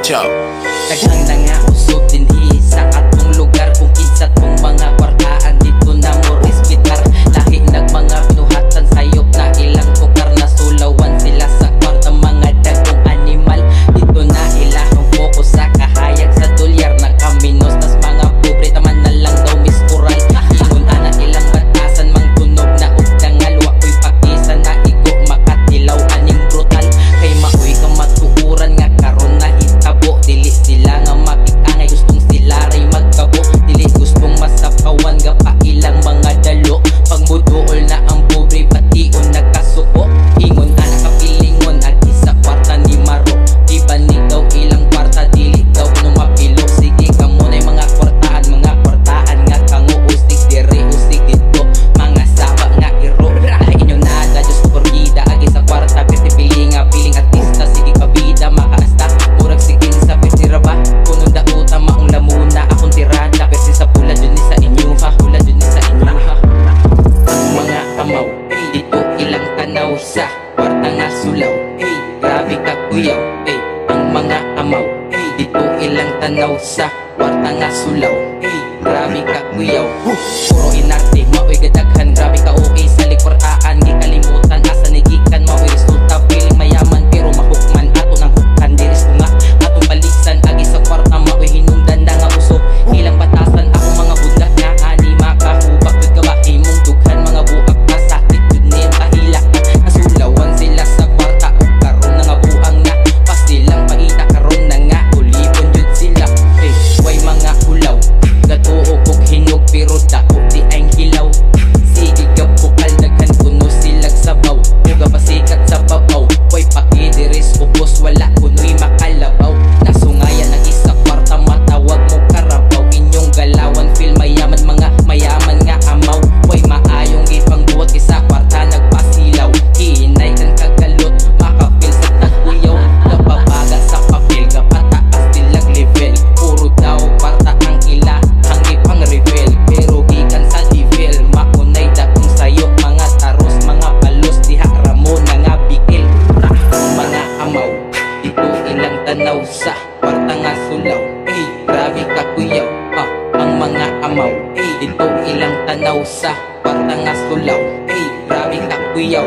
Ketchup. Daghang na nga usog dinhi sa atong lugar, kung kinsa tong mga kwartaan dito na mo respetar. Lahi nag mga pinuhatan sayop na ilang tukar, na sulawan sila sa kwarta mga dagkong animal. Dito na ilahang focus sa kahayag sa dolyar, na kaminos nas mga pobre taman na lang daw miskural. Ingon ana ilang batasan mang tunog na ugdangal, wa ko'y pakisan na igo makatilaw aning brutal. Kay maoy ka matuuran nga karon na hitabo, dili sila nga makikangay, gustong sila ray magkabo. Dili gustong masapawan ga pa ilang mga dalo, pagmuduol na ang pobre pation nagkasuko. Ingon ana kapilingon agi sa kwarta ni Maro, di banig daw ilang kwarta, dili daw no mapilo. Sige kamo nay mga kwartaan nga kango, usig dire usig dito mga saba nga iro. Lahi inyo nada Diyos ko porgida agi sa kwarta, pwede piling artista. Sige kabida makaasta murag siging sa pwede raba, kunong dauta maong lamuna akong tirada. Pwede sa pula dun ni sa inyo ha, pula dun ni sa inyo ha. Mga amaw, dito ilang tanaw sa kwarta nga sulaw. Grabe ka kuyaw, ang mga amaw, dito ilang tanaw sa kwarta nga sulaw. Grabe ka kuyaw, puro inarte maoy gadaghan. Grabe ka okay sa likwartaan, gikalimutan asa nigikan. Maoy resulta feeling mayaman pero mahukman ato nang hukkan. Diris ko nga atong balisan agi sa kwarta, maoy hinungdan na nga uso. Ilang batasan ako mga budak nga ani makahubak with kabahi mong dughan. Mga buak na sakit yun ni pahila nasulawan sila sa kwarta, o karon na nga buang na pas silang paita karon na nga ulipon yun sila. Way mga ulaw gatuo kog hinog pero dako di ang hilaw. Sige gab bukal daghan kuno silag sabaw, uga pasikat sa babaw. Way pakidiris ubos wala kuno'y makalabaw. Nasungayan ang isa kwarta matawag mo karabaw. Inyong galawan feel mayaman, mga mayaman nga amaw. Way maayong ipangbuhat isa kwarta nagpasilaw. Hinay kan kagalot makapil sa tagkuyaw. Nababaga sa papel kapataas nilag level, puro daw kwarta ang ila ang ipang reveal. Pero gikan sa devil maunay dakong sayo, mga taros mga palos diha ramo na nga bigil. Mga amaw, dito ilang tanaw sa kwarta nga sulaw. Grabe ka kuyaw, ang mga amaw, dito ilang tanaw sa kwarta nga sulaw. Grabe ka kuyaw.